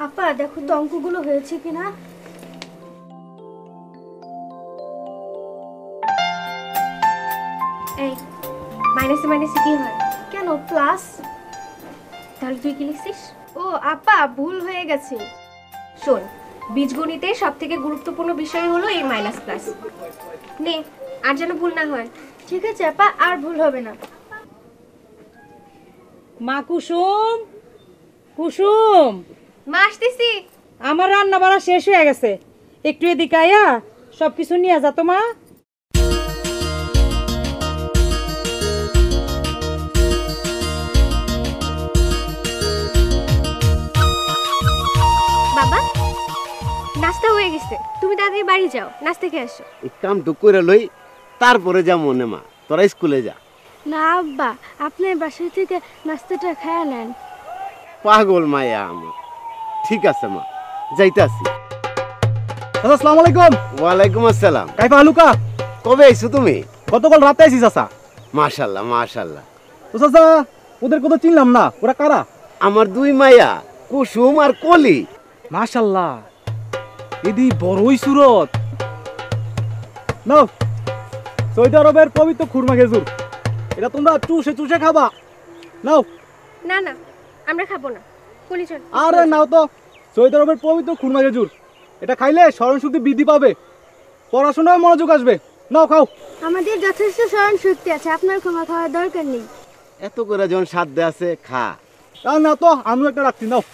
আপা দেখো তো অঙ্কগুলো হয়েছে কিনা। এই মাইনাসে মাইনাসে কি হয়? কেন প্লাস? তাহলে তুই কি লিখছিস? ও আপা ভুল হয়ে গেছে। শোন, বীজগণিতে সবথেকে গুরুত্বপূর্ণ বিষয় হলো এই মাইনাস প্লাস। নে, আর যেন ভুল না হয়। ঠিক আছে আপা, আর ভুল হবে না। মা কুসুম, কুসুম, মা আসতেছি। আমার রান্না বাড়া শেষ হয়ে গেছে, একটু এদিকে আয়া সবকিছু নিয়ে যা তো মা। বাবা, নাস্তা হয়ে গেছে, তুমি তাড়াতাড়ি বাড়ি যাও, নাস্তা খেয়ে আসো। এই কামটু করে লই, তারপরে যা মনে মা, তোরা স্কুলে যা। না আব্বা, আপনার বাসা থেকে নাস্তাটা খেয়ে নেন। পাগল মায়া আমার। ঠিক আছে মা, যাইতাছি। আসসালামু আলাইকুম। ওয়ালাইকুম আসসালাম। কাইফা হালুকা? কবে আইছো তুমি? গতকাল রাতে আইছি চাচা। মাশাআল্লাহ মাশাআল্লাহ। তো চাচা ওদের কথা চিনলাম না, ওরা কারা? আমার দুই মায়া, কুসুম আর কলি। মাশাআল্লাহ, এদি বড়ই সুরত। নাও, সৌদি আরবের পবিত্র খুরমা খেজুর, এটা তোমরা চুষে চুষে খাবা। নাও। না না, আমরা খাবো না, কলি চল। আরে নাও তো, সৌদি আরবের পবিত্র খুরমা খেজুর, এটা খাইলে স্মরণ শক্তি বৃদ্ধি পাবে, পড়াশোনায় মনোযোগ আসবে। নাও খাও। আমাদের যথেষ্ট স্মরণ শক্তি আছে, আপনার ক্ষমা খাওয়ার দরকার নেই। এত করে যখন সাধ্যে আছে খা। আর না তো, আমিও একটা রাখছি। নাও।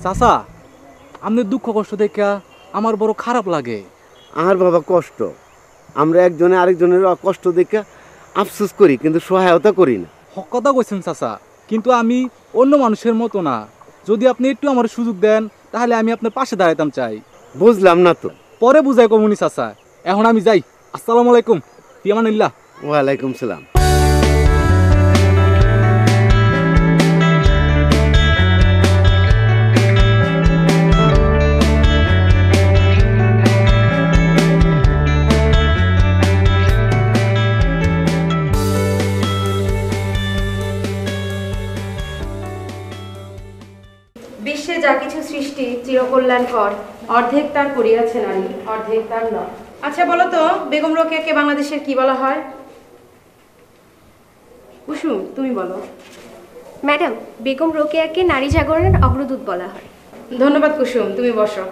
চাচা, আপনার দুঃখ কষ্ট দেখা আমার বড় খারাপ লাগে। আর বাবা কষ্ট, আমরা একজনে আরেকজনের কষ্ট দেখে আফসোস করি, কিন্তু সহায়তা করি না। হক কথা কইছেন চাচা, কিন্তু আমি অন্য মানুষের মতো না। যদি আপনি একটু আমার সুযোগ দেন, তাহলে আমি আপনার পাশে দাঁড়াইতাম চাই। বুঝলাম না তো। পরে বুঝাই কমুনি চাচা, এখন আমি যাই। আসসালামু আলাইকুম। ফি আমানিল্লাহ। ওয়ালাইকুম সালাম। বিশ্বে যা কিছু সৃষ্টি চিরকল্যাণকর, অর্ধেক তার করিয়াছে নারী, অর্ধেক তার নয়। আচ্ছা বলো তো, বেগম রোকেয়াকে বাংলাদেশের কি বলা হয়? কুসুম, তুমি বলো। ম্যাডাম, বেগম রোকেয়াকে নারী জাগরণের অগ্রদূত বলা হয়। ধন্যবাদ কুসুম, তুমি বসো।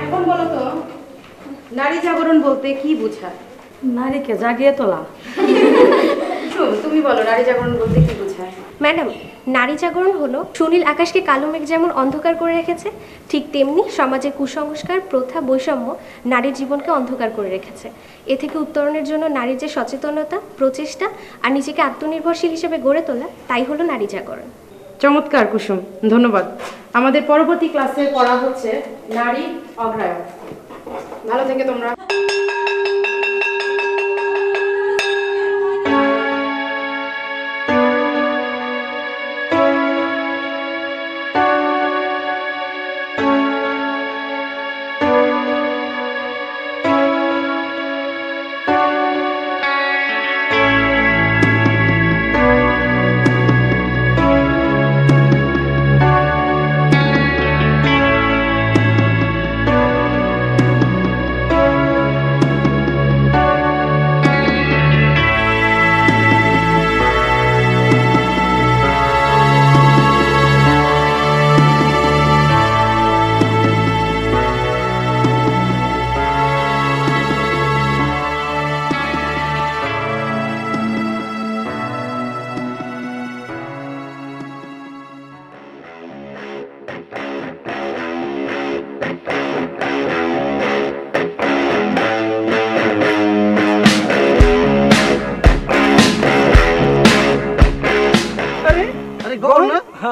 এখন বলো তো, নারী জাগরণ বলতে কি বোঝায়? নারীকে জাগিয়ে তোলা। তুমি বলো, নারী জাগরণ বলতে কি বোঝায়? ম্যাডাম, নারী জাগরণ হলো সুনীল আকাশকে কালো মেঘ যেমন অন্ধকার করে রেখেছে, ঠিক তেমনি সমাজে কুসংস্কার, প্রথা, বৈষম্য নারীর জীবনকে অন্ধকার করে রেখেছে। এ থেকে উত্তরণের জন্য নারীর যে সচেতনতা, প্রচেষ্টা আর নিজেকে আত্মনির্ভরশীল হিসেবে গড়ে তোলা, তাই হলো নারী জাগরণ। চমৎকার কুসুম, ধন্যবাদ। আমাদের পরবর্তী ক্লাসে পড়া হচ্ছে নারী অগ্রায়ণ। ভালো থেকে তোমরা।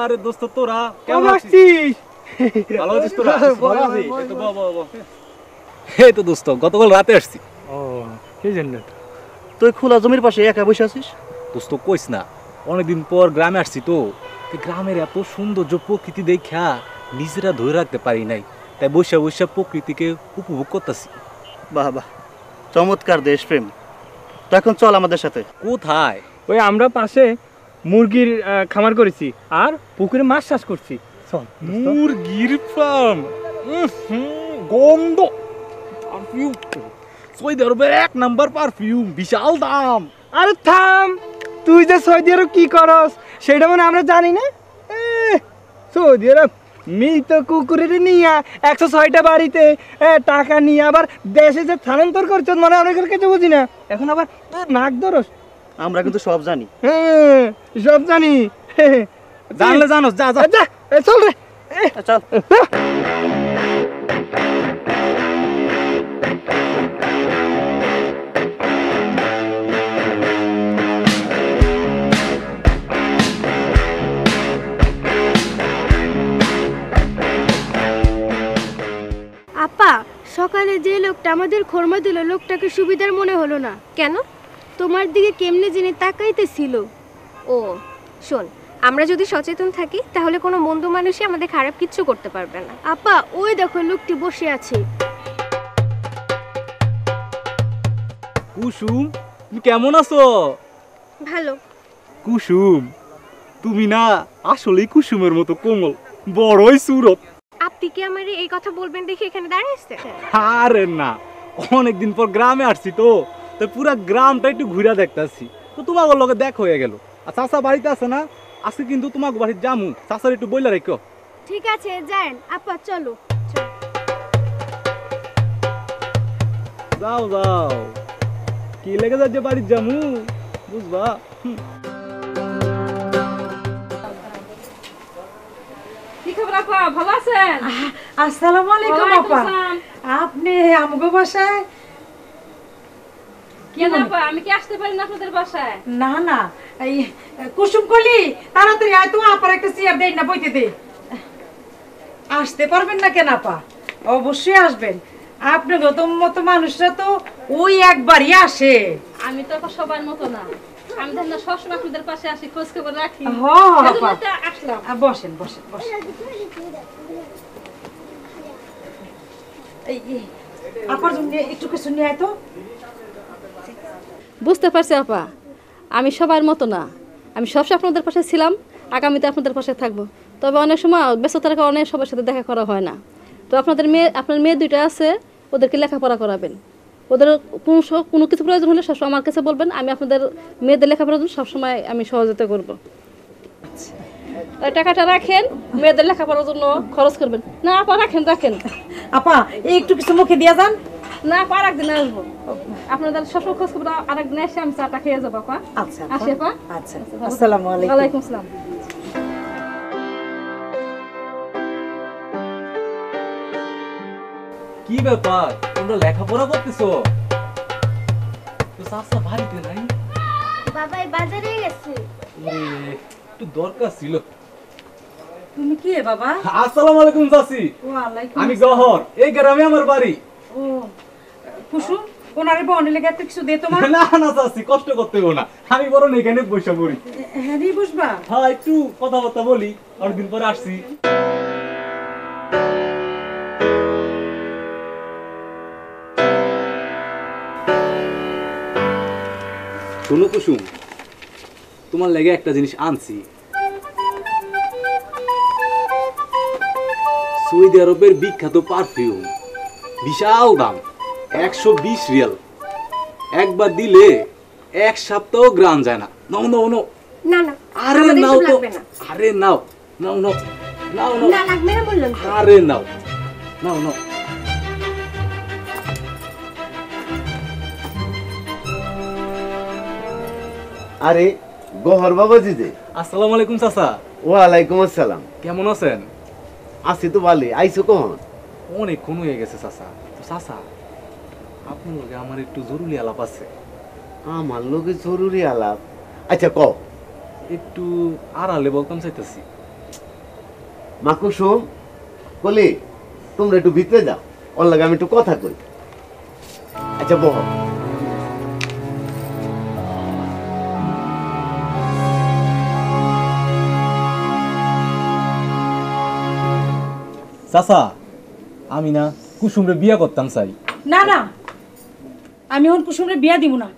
আরে দোস্ত, তোরা কেমন আছিস? ভালো আছিস তোরা? ভালো আছি। এই তো বাবা। এই তো দোস্ত গতকাল রাতে আসছি। ও সেই জন্য তুই খোলা জমির পাশে একা বসে আছিস? দোস্ত কইস না, অনেকদিন পর গ্রামে আসছি তো গ্রামের এত সৌন্দর্য প্রকৃতি দেখা নিজেরা ধরে রাখতে পারি নাই, তাই বসে বসে প্রকৃতিকে উপভোগ করতেছি। বাহ বাহ, চমৎকার দেশপ্রেম। তো এখন চল আমাদের সাথে। কোথায়? ওই আমরা পাশে মুরগির খামার করেছি আর পুকুরে মাছ চাষ করছি। চল মুরগির ফার্ম, গন্ধ, পারফিউম, সৌদি আরবের 1 নাম্বার পারফিউম, বিশাল দাম। আরে থাম, তুই যে সৌদি আরব কি করস সেটা মানে আমরা জানি না। সৌদি আরব মৃত কুকুরের নিয়ে 106টা বাড়িতে টাকা নিয়ে আবার দেশে যে স্থানান্তর করছ মানে অনেকের কাছে বুঝি না। এখন আবার নাক ধরস। আমরা কিন্তু সব জানি। সব জানি। জানলে জানো, যা যা যা চল রে। চল। আপা, সকালে যে লোকটা আমাদের খোরমা দিল লোকটাকে সুবিধার মনে হলো না। কেন? তোমার দিকে কেমনে জেনে তাকাইতেছিল। ও শোন, আমরা যদি সচেতন থাকি তাহলে কোনো মন্দ মানুষই আমাদের খারাপ কিচ্ছু করতে পারবে না। আপা, ওই দেখো লোকটি বসে আছে। কুসুম, তুমি কেমন আছো? ভালো। কুসুম, তুমি না আসলেই কুসুমের মতো কোমল, বড়ই সুরত। আপনি কি আমার এই কথা বলবেন দেখে এখানে দাঁড়িয়েছে? আরে না, অনেকদিন পর গ্রামে আসছি তো তাই পুরা গ্রামটা একটু ঘুরে দেখতেছি, তো তোমার লগে দেখা হয়ে গেল। আর চাচা বাড়িতে আছে না, আজকে কিন্তু তোমাকে বাড়িতে যামু, চাচার একটু বইলা রেখো। ঠিক আছে, যান আপা, চলো। যাও যাও, কি লেগে যাচ্ছে বাড়িতে যামু বুঝবা। ভালো আছেন? আসসালামু আলাইকুম আপা। আপনি আমগো বাসায়? কেন আপা, আমি কি আসতে পারি না আপনাদের বাসায়? না না, এই কুসুম কলি তাড়াতাড়ি আয় তো, আপার একটা চেয়ার দেই না, বইতে দে। আসতে পারবেন না কেন আপা? অবশ্যই আসবেন। আপনার মতো মানুষরা তো ওই একবারই আসে। আমি তো আপা সবার মতো না, আমি তো না সবসময় আপনাদের পাশে আসি, খোঁজ খবর রাখি। হ্যাঁ আপা, সেজন্য তো আসলাম। বসেন বসেন বসেন। এই আপার জন্য একটু কিছু নিয়ে আয় তো। বুঝতে পারছি আপা, আমি সবার মতো না, আমি সবসময় আপনাদের পাশে ছিলাম, আগামীতে আপনাদের পাশে থাকবো। তবে অনেক সময় ব্যস্ততার কারণে সবার সাথে দেখা করা হয় না। তো আপনার মেয়ে 2টা আছে, ওদেরকে লেখাপড়া করাবেন। ওদের কোনো কিছু প্রয়োজন হলে সবসময় আমার কাছে বলবেন, আমি আপনাদের মেয়েদের লেখাপড়ার জন্য সবসময় আমি সহযোগিতা করবো। টাকাটা রাখেন, মেয়েদের লেখাপড়ার জন্য খরচ করবেন। না আপা, রাখেন রাখেন। আপা এই একটু কিছু মুখে দিয়ে যান। না আপা, আরেকদিন আসবো। আপনাদের সবসময় খোঁজ খবর আরেকদিন এসে আমি চাটা খেয়ে যাবো আপা। আচ্ছা আসি আপা। আচ্ছা, আসসালামু আলাইকুম। ওয়ালাইকুম আসসালাম। কি ব্যাপার, তোমরা লেখাপড়া করতেছো? তো চাচা বাড়িতে নাই? বাবাই বাজারে গেছে। একটু দরকার ছিল। তুমি কি বাবা? আসসালামু আলাইকুম চাচি। ওয়ালাইকুম আমি গহর, এই গ্রামে আমার বাড়ি। ও কুসুম, ওনারে বনে লেগে একটা কিছু দে তোমার। না না চাচি, কষ্ট করতে হবে না, আমি বরং এখানে বসে পড়ি। হ্যাঁ রে, বসবা? হ্যাঁ, একটু কথাবার্তা বলি, অনেকদিন পরে আসছি। শোনো কুসুম, তোমার লেগে একটা জিনিস আনছি। সৌদি আরবের বিখ্যাত পারফিউম, বিশাল দাম, 120 রিয়াল। একবার দিলে 1 সপ্তাহ গ্রাম যায় না। নাও নাও নাও। না না, আরে আমাদের নাও এসব তো, লাগবে না। আরে নাও নাও নাও নাও নাও। না লাগবে না বললাম তো। আরে নাও নাও নাও। আরে গহর বাবাজি যে। আসসালামু আলাইকুম চাচা। ওয়ালাইকুম আসসালাম। কেমন আছেন? আছি তো ভালোই। আইসো কখন? অনেকক্ষণ হয়ে গেছে চাচা। তো চাচা, আপনার লগে আমার একটু জরুরি আলাপ আছে। আমার লোকে জরুরি আলাপ? আচ্ছা ক। একটু আড়ালে বলতাম চাইতেছি। মা কুসুম, কলি তোমরা একটু ভিতরে যাও, ওর লাগে আমি একটু কথা কই। আচ্ছা বহ। চাচা আমি না কুসুমরে বিয়ে করতাম চাই। না না, আমি এখন কুসুমরে বিয়া দিব না।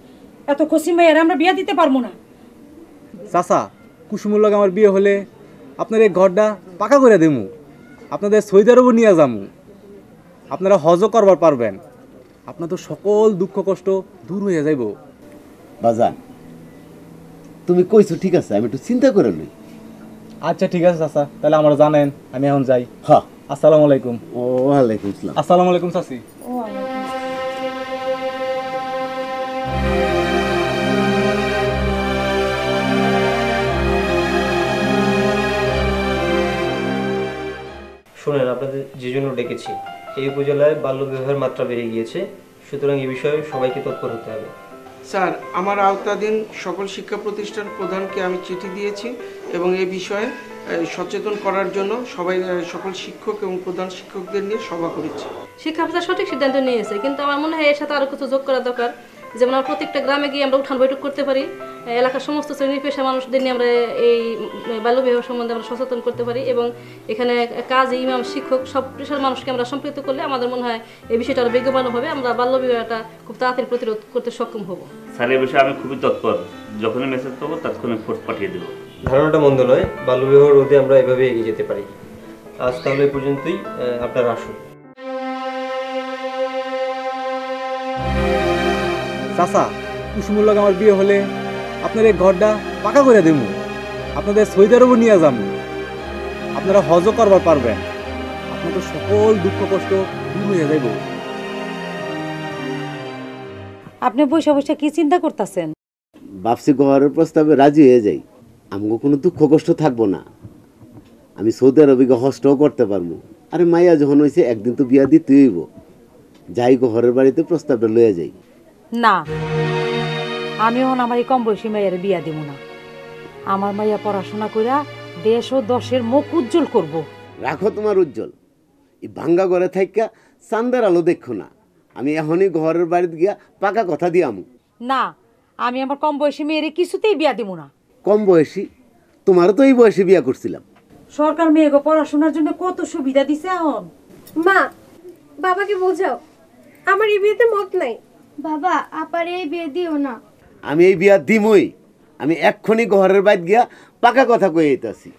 এত খুশি মেয়ের আমরা বিয়া দিতে পারবো না। চাচা কুসুমের লগে আমার বিয়ে হলে আপনার এই ঘরটা পাকা করে দেবো, আপনাদের সৌদি আরবও নিয়ে যাবো, আপনারা হজও করবার পারবেন, আপনার তো সকল দুঃখ কষ্ট দূর হয়ে যাইব। বাজান তুমি কইছো ঠিক আছে, আমি একটু চিন্তা করে লই। আচ্ছা ঠিক আছে চাচা, তাহলে আমরা জানেন আমি এখন যাই। হ্যাঁ আসসালামু আলাইকুম। ওয়ালাইকুম আসসালাম। আসসালামু আলাইকুম চাচি। শোনেন, আপনাদের যে জন্য ডেকেছি, এই উপজেলায় বাল্যবিবাহের মাত্রা বেড়ে গিয়েছে, সুতরাং এই বিষয়ে সবাইকে তৎপর হতে হবে। স্যার, আমার আওতাধীন সকল শিক্ষা প্রতিষ্ঠান প্রধানকে আমি চিঠি দিয়েছি এবং এই বিষয়ে সচেতন করার জন্য সকল শিক্ষক এবং প্রধান শিক্ষকদের নিয়ে সভা করেছি। শিক্ষা অফিসার সঠিক সিদ্ধান্ত নিয়েছে, কিন্তু আমার মনে হয় এর সাথে আরও কিছু যোগ করা দরকার। যেমন আমরা প্রত্যেকটা গ্রামে গিয়ে আমরা উঠান বৈঠক করতে পারি, এলাকার সমস্ত শ্রেণী পেশা মানুষদের নিয়ে আমরা এই বাল্যবিবাহ সম্বন্ধে আমরা সচেতন করতে পারি, এবং এখানে কাজী, ইমাম, শিক্ষক সব পেশার মানুষকে আমরা সম্পৃক্ত করলে আমাদের মনে হয় এই বিষয়টা আরও বেগবান হবে, আমরা বাল্যবিবাহটা খুব তাড়াতাড়ি প্রতিরোধ করতে সক্ষম হব। স্যার, এই বিষয়ে আমি খুবই তৎপর, যখনই মেসেজ পাবো তৎক্ষণাৎ ফোর্স পাঠিয়ে দেবো। ধারণাটা মন্দ নয়, বাল্যবিবাহ রোধে আমরা এভাবে এগিয়ে যেতে পারি। আজ তাহলে এই পর্যন্তই, আপনারা আসুন। চাচা কুসুমের লগে আমার বিয়ে হলে আপনার এই ঘরটা পাকা করে দেবো, আপনাদের সৌদি আরবও নিয়ে যাবো, আপনারা হজও করবার পারবেন, আপনাদের সকল দুঃখ কষ্ট দূর হয়ে যাইব। আপনি বসে বসে কি চিন্তা করতেছেন? ভাবছি ঘরের প্রস্তাবে রাজি হয়ে যাই, আমাকে কোনো দুঃখ কষ্ট থাকবো না, আমি সৌদি আরবে হজটাও করতে পারবো। আরে মাইয়া যখন হয়েছে একদিন তো বিয়া দিতে হইব, যাই ঘরের বাড়িতে প্রস্তাবটা লইয়া যাই। না, আমি এখন আমার এই কম বয়সী মেয়ের বিয়া দিব না। আমার মাইয়া পড়াশোনা কইরা দেশ ও দশের মুখ উজ্জ্বল করব। রাখো তোমার উজ্জ্বল, এই ভাঙ্গা ঘরে থাইকা চান্দার আলো দেখো না, আমি এখনই ঘরের বাড়িতে গিয়া পাকা কথা দিয়ামু। না, আমি আমার কম বয়সী মেয়ের কিছুতেই বিয়া দিব না। কম বয়সী? তোমারও তো এই বয়সে বিয়া করছিলাম। সরকার মেয়েকে পড়াশোনার জন্য কত সুবিধা দিছে। এখন মা, বাবাকে বোঝাও, আমার এই বিয়েতে মত নাই। বাবা আপার এই বিয়ে দিও না। আমি এই বিয়া দিমই, আমি এক্ষুনি ঘরের বাইরে গিয়া পাকা কথা কয়ে যেতেছি।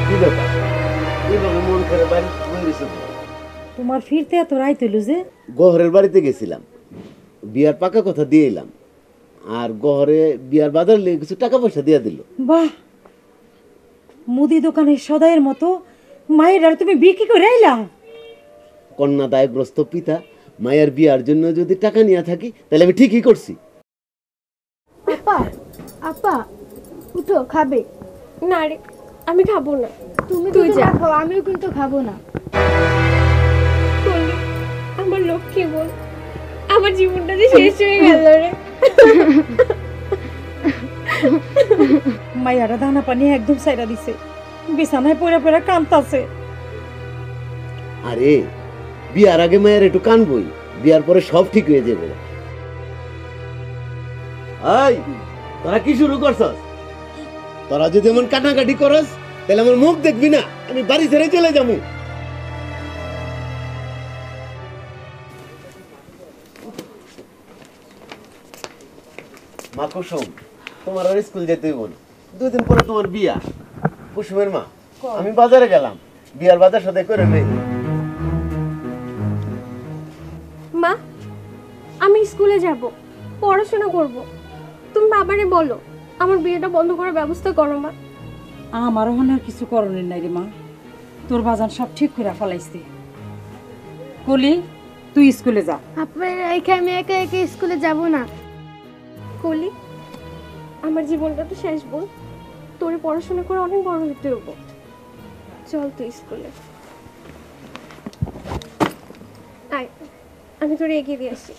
কি ব্যাপার, এইভাবে মন করে বাড়ি বইরেছো? তোমার ফিরতে এত রাইত হইল যে? গহরের বাড়িতে গেছিলাম, বিয়ার পাকা কথা দিয়ে এলাম, আর গহরে বিয়ার বাজার লেগে কিছু টাকা পয়সা দিয়ে দিল। বাহ, মুদি দোকানের সদাইয়ের মতো মায়ের আর তুমি বিক্রি করে আইলা। কন্যা দায়গ্রস্ত পিতা মায়ের বিয়ার জন্য যদি টাকা নিয়ে থাকি তাহলে আমি ঠিকই করছি। আপা আপা উঠো, খাবে? না রে, আমি খাবো না। তুমি তুই যা খাও, আমিও কিন্তু খাবো না। আমার লক্ষ্মী বল, আমার জীবনটা যে শেষ হয়ে গেল রে। মাইয়ারা দানা পানি একদম সাইরা দিছে, বিছানায় পড়ে পড়ে কাঁদতাছে। আরে বিয়ার আগে মায়ের একটু কানবই, বিয়ার পরে সব ঠিক হয়ে যাবে। এই তোরা কি শুরু করছস? তোরা যদি এমন কাটাকাটি করস তাহলে আমার মুখ দেখবি না, আমি বাড়ি ছেড়ে চলে যাবো। মা কুসুম, তোমার আর স্কুল যেতে হইব না, 2 দিন পরে তোমার বিয়া। কুসুমের মা, আমি বাজারে গেলাম, বিয়ার বাজার সাথে করে নেই। মা, আমি স্কুলে যাব, পড়াশোনা করব, তুমি বাবারে বলো আমার বিয়েটা বন্ধ করার ব্যবস্থা করো। মা, আমার ওখানে আর কিছু করণের নাই রে মা, তোর বাজান সব ঠিক করে ফলাইছে। কলি, তুই স্কুলে যা। আপনার আমি একা একা স্কুলে যাব না। কলি, আমার জীবনটা তো শেষ বল, তোরে পড়াশোনা করে অনেক বড় হতে হবো, চল তুই স্কুলে। আয়, আমি তোরে এগিয়ে দিয়ে আসি।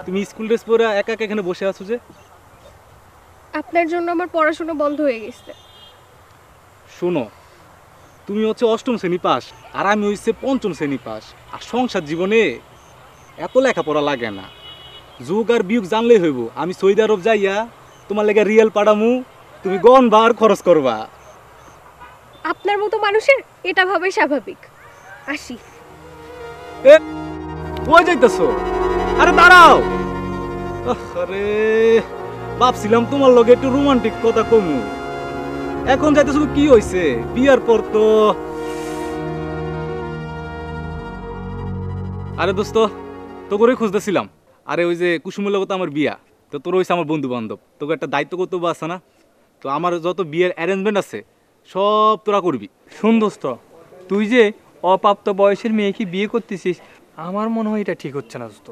তুমি স্কুল ড্রেস পরে একা একা এখানে বসে আছো যে? আপনার জন্য আমার পড়াশোনা বন্ধ হয়ে গেছে। শোনো, তুমি হচ্ছে 8ম শ্রেণী পাস আর আমি হচ্ছে 5ম শ্রেণী পাস। আর সংসার জীবনে এত লেখাপড়া লাগে না, যোগ আর বিয়োগ জানলেই হইব। আমি সৌদি আরব যাইয়া তোমার লেগে রিয়েল পাড়ামু, তুমি গনবার খরচ করবা। আপনার মতো মানুষের এটা ভাবাই স্বাভাবিক। আসি। এ কই যাইতেছো? আরে দাঁড়াও। আরে ভাবছিলাম তোমার লগে একটু রোমান্টিক কথা কমু, এখন যাইতেছো কি হইছে? বিয়ার পর তো। আরে দোস্ত, তো করে খুঁজতেছিলাম। আরে ওই যে কুসুমের লগে তো আমার বিয়া, তো তোর হইছে আমার বন্ধু বান্ধব, তোকে একটা দায়িত্ব কর্তব্য আছে না? তো আমার যত বিয়ের অ্যারেঞ্জমেন্ট আছে সব তোরা করবি। শোন দোস্ত, তুই যে অপ্রাপ্ত বয়সের মেয়েকে বিয়ে করতেছিস, আমার মনে হয় এটা ঠিক হচ্ছে না দোস্ত।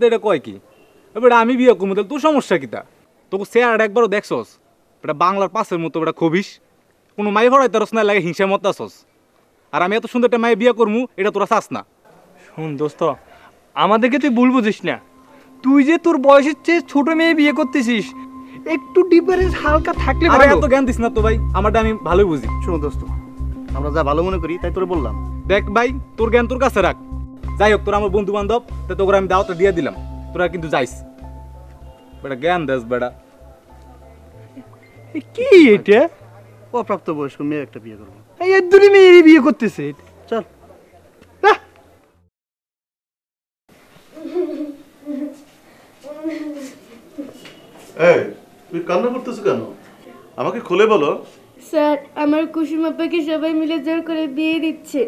এটা কয় কি? এবার আমি বিয়ে করবো, তাহলে তোর সমস্যা কিতা? তোকে চেয়ারটা একবারও দেখছস? এটা বাংলার পাশের মতো এটা খবিস, কোনো মাই ভরাই তারস না, লাগে হিংসার মতো আসস। আর আমি এত সুন্দর একটা মায়ে বিয়ে করবো, এটা তোরা চাস না। শোন দোস্ত, আমাদেরকে তুই ভুল বুঝিস না। তুই যে তোর বয়সের চেয়ে ছোট মেয়ে বিয়ে করতেছিস, একটু ডিফারেন্স হালকা থাকলে ভালো। এত জ্ঞান দিস না তো ভাই, আমারটা আমি ভালোই বুঝি। শোনো দোস্ত, আমরা যা ভালো মনে করি তাই তোরে বললাম। দেখ ভাই, তোর জ্ঞান তোর কাছে রাখ। যাই হোক, তোরা আমার বন্ধু বান্ধব, তো তোকে আমি দাওয়াতটা দিয়ে দিলাম, তোরা কিন্তু যাইস। বেটা জ্ঞান দেস বেটা। কি এটা? অপ্রাপ্ত বয়স্ক মেয়ে একটা বিয়ে করবো। এই দুই মেয়ে বিয়ে করতেছে, চল। এই তুই কান্না করতেছ কেন? আমাকে খুলে বলো। স্যার, আমার কুসুম আপাকে সবাই মিলে জোর করে বিয়ে দিচ্ছে।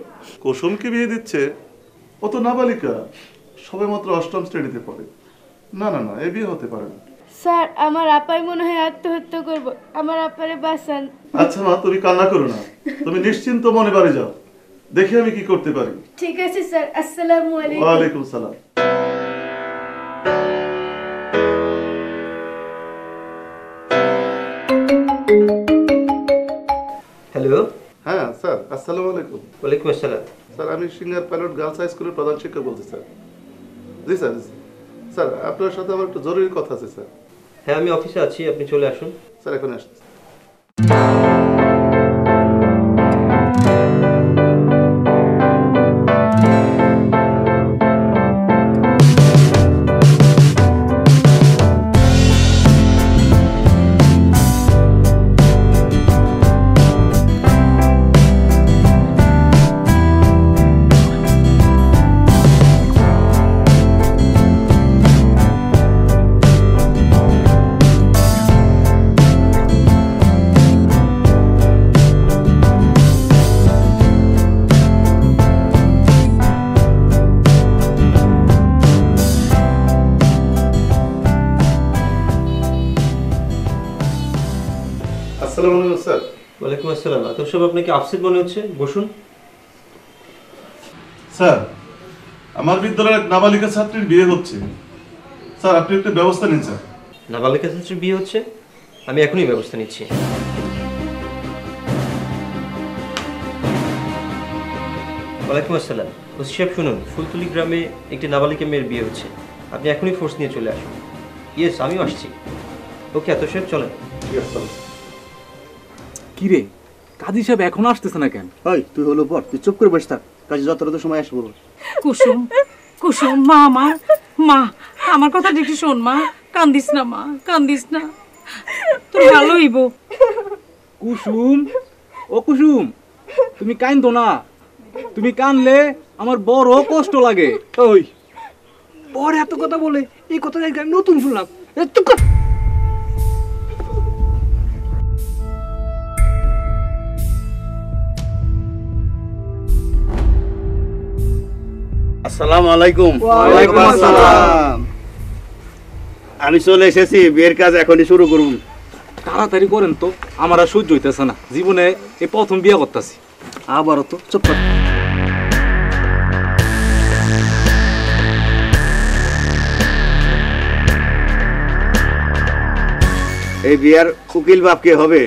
কুসুমকে বিয়ে দিচ্ছে? ও তো নাবালিকা, সবে মাত্র 8ম শ্রেণীতে পড়ে। না না না, এ বিয়ে হতে পারে না। স্যার, আমার আপাই মনে হয় আত্মহত্যা করব, আমার আপারে বাঁচান। আচ্ছা মা, তুমি কান্না করো না, তুমি নিশ্চিন্ত মনে বাড়ি যাও, দেখি আমি কি করতে পারি। ঠিক আছে স্যার, আসসালামু আলাইকুম। ওয়ালাইকুম সালাম। হ্যালো। হ্যাঁ স্যার, আসসালামু আলাইকুম। ওয়ালাইকুম আসসালাম। স্যার, আমি সিঙ্গার পাইলট গার্লস হাই স্কুলের প্রধান শিক্ষক বলছি স্যার। জি স্যার। স্যার, আপনার সাথে আমার একটু জরুরি কথা আছে স্যার। হ্যাঁ, আমি অফিসে আছি, আপনি চলে আসুন। স্যার, এখন আসছি। আসসালামু আলাইকুম স্যার। ওয়ালাইকুম আসসালাম। আতর সাহেব, আপনাকে আপসেট মনে হচ্ছে, বসুন। স্যার, আমার বিদ্যালয়ের এক নাবালিকা ছাত্রীর বিয়ে হচ্ছে। স্যার, আপনি একটা ব্যবস্থা নিন স্যার। নাবালিকা ছাত্রীর বিয়ে হচ্ছে? আমি এখনই ব্যবস্থা নিচ্ছি। ওয়ালাইকুম আসসালাম। ওসি সাহেব শুনুন, ফুলতলি গ্রামে একটি নাবালিকা মেয়ের বিয়ে হচ্ছে, আপনি এখনই ফোর্স নিয়ে চলে আসুন। ইয়েস, আমিও আসছি। ওকে আতর সাহেব, চলেন। কি রে, কাজী সাহেব এখন আসতেছে না কেন? ওই তুই হলো পর, তুই চুপ করে বসে থাক, কাজে যত সময় আসবো। কুসুম, কুসুম, মা আমার মা, আমার কথা একটু শোন মা, কান্দিস না মা, কান্দিস না, তোর ভালো হইব। কুসুম, ও কুসুম, তুমি কান্দো না, তুমি কানলে আমার বড় কষ্ট লাগে। ওই পর এত কথা বলে, এই কথা নতুন শুনলাম। আসসালামু আলাইকুম। ওয়ালাইকুম আসসালাম। আমি চলে এসেছি, বিয়ের কাজ এখনই শুরু করুন। তাড়াতাড়ি করেন তো, আমার আর সহ্য হইতেছে না, জীবনে এই প্রথম বিয়ে করতেছি। আবারও তো চুপ কর। এই বিয়ার উকিল বাপ কে হবে?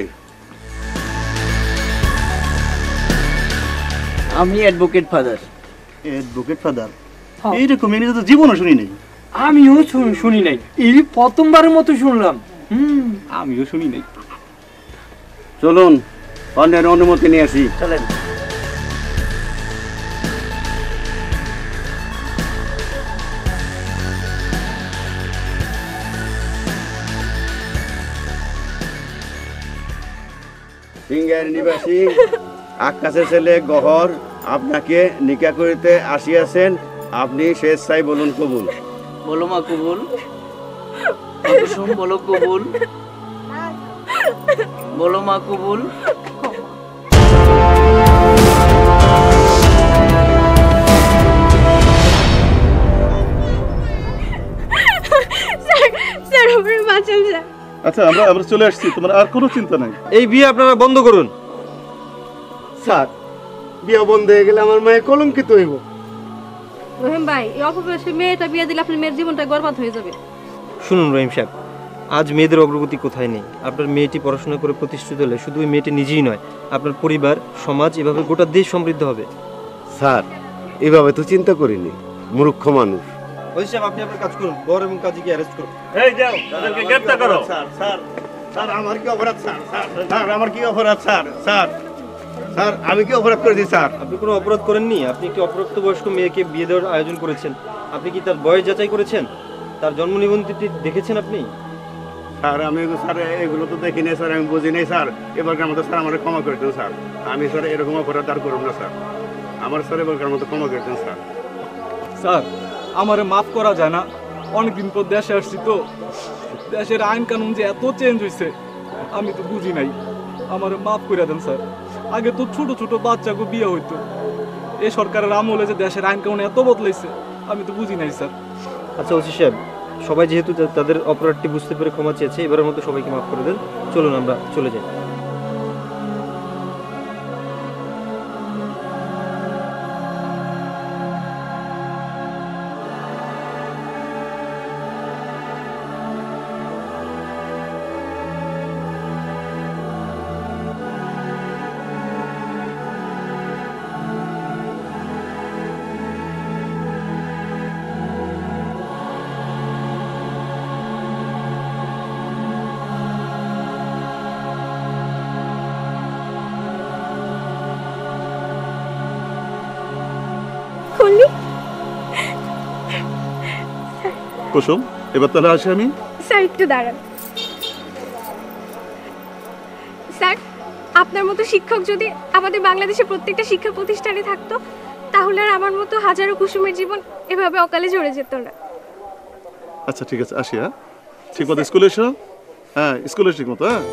আমি অ্যাডভোকেট ফাদার। Advocate father? এইরকম এনে তো জীবনও শুনি নাই। আমিও শুনি নাই, এই প্রথমবারের মতো শুনলাম। আমিও শুনি নাই। চলুন অন্যের অনুমতি নিয়ে আসি। চলেন। সিংহের নিবাসী আকাশের ছেলে গহর আপনাকে নিকা করিতে আসিয়াছেন, আপনি স্বেচ্ছায় বলুন কবুল। বলো মা কবুল, কুসুম বলো কবুল, বলো মা কবুল। আচ্ছা আমরা চলে আসছি, তোমার আর কোনো চিন্তা নাই। এই বিয়ে আপনারা বন্ধ করুন। স্যার বিয়ে বন্ধ হয়ে গেলে আমার মায়ের কলঙ্কিত হইব। রহিম ভাই, এই অল্প বয়সে মেয়েটা বিয়ে দিলে আপনার মেয়ের জীবনটা বরবাদ হয়ে যাবে। শুনুন রহিম সাহেব, আজ মেয়েদের অগ্রগতি কোথায় নেই। আপনার মেয়েটি পড়াশোনা করে প্রতিষ্ঠিত হলে শুধু ওই মেয়েটি নিজেই নয়, আপনার পরিবার, সমাজ, এভাবে গোটা দেশ সমৃদ্ধ হবে। স্যার এভাবে তো চিন্তা করিনি, মূর্খ মানুষ। ওই সাহেব, আপনি আপনার কাজ করুন, বর এবং কাজীকে অ্যারেস্ট করুন। এই যাও, তাদেরকে গ্রেফতার করো। স্যার স্যার স্যার আমার কি অপরাধ স্যার? স্যার আমার কি অপরাধ স্যার? স্যার স্যার আমি কি অপরাধ করেছি স্যার? আপনি কোনো অপরাধ করেননি। আপনি একটি অপ্রাপ্তবয়স্ক মেয়েকে বিয়ে দেওয়ার আয়োজন করেছেন। আপনি কি তার বয়স যাচাই করেছেন? তার জন্ম নিবন্ধনটি দেখেছেন আপনি? স্যার আমি স্যার এগুলো তো দেখি নাই স্যার, আমি বুঝি নাই স্যার। এবারকার মতো স্যার আমার ক্ষমা করে দেন স্যার। আমি স্যার এরকম অপরাধ আর করব না স্যার। আমার স্যার এবারকার মতো ক্ষমা করে দেন স্যার। স্যার আমারে মাফ করা যায় না? অনেকদিন পর দেশে আসছি তো, দেশের আইন কানুন যে এত চেঞ্জ হয়েছে আমি তো বুঝি নাই। আমারে মাফ করে দেন স্যার। আগে তো ছোট ছোট বাচ্চাকে বিয়ে হইতো, এই সরকারের আমলে যে দেশের আইন কানুন এত বদলাইছে আমি তো বুঝি নাই স্যার। আচ্ছা ওসি সাহেব, সবাই যেহেতু তাদের অপরাধটি বুঝতে পেরে ক্ষমা চেয়েছে, এবারের মতো সবাইকে মাফ করে দেন। চলুন আমরা চলে যাই। কুসুম এবার তাহলে আসি আমি। স্যার একটু দাঁড়ান। স্যার, আপনার মতো শিক্ষক যদি আমাদের বাংলাদেশের প্রত্যেকটা শিক্ষা প্রতিষ্ঠানে থাকতো, তাহলে আর আমার মতো হাজারো কুসুমের জীবন এভাবে অকালে ঝরে যেত না। আচ্ছা ঠিক আছে, আসি। হ্যাঁ ঠিক মতো স্কুলে এসো। হ্যাঁ স্কুলে ঠিক মতো। হ্যাঁ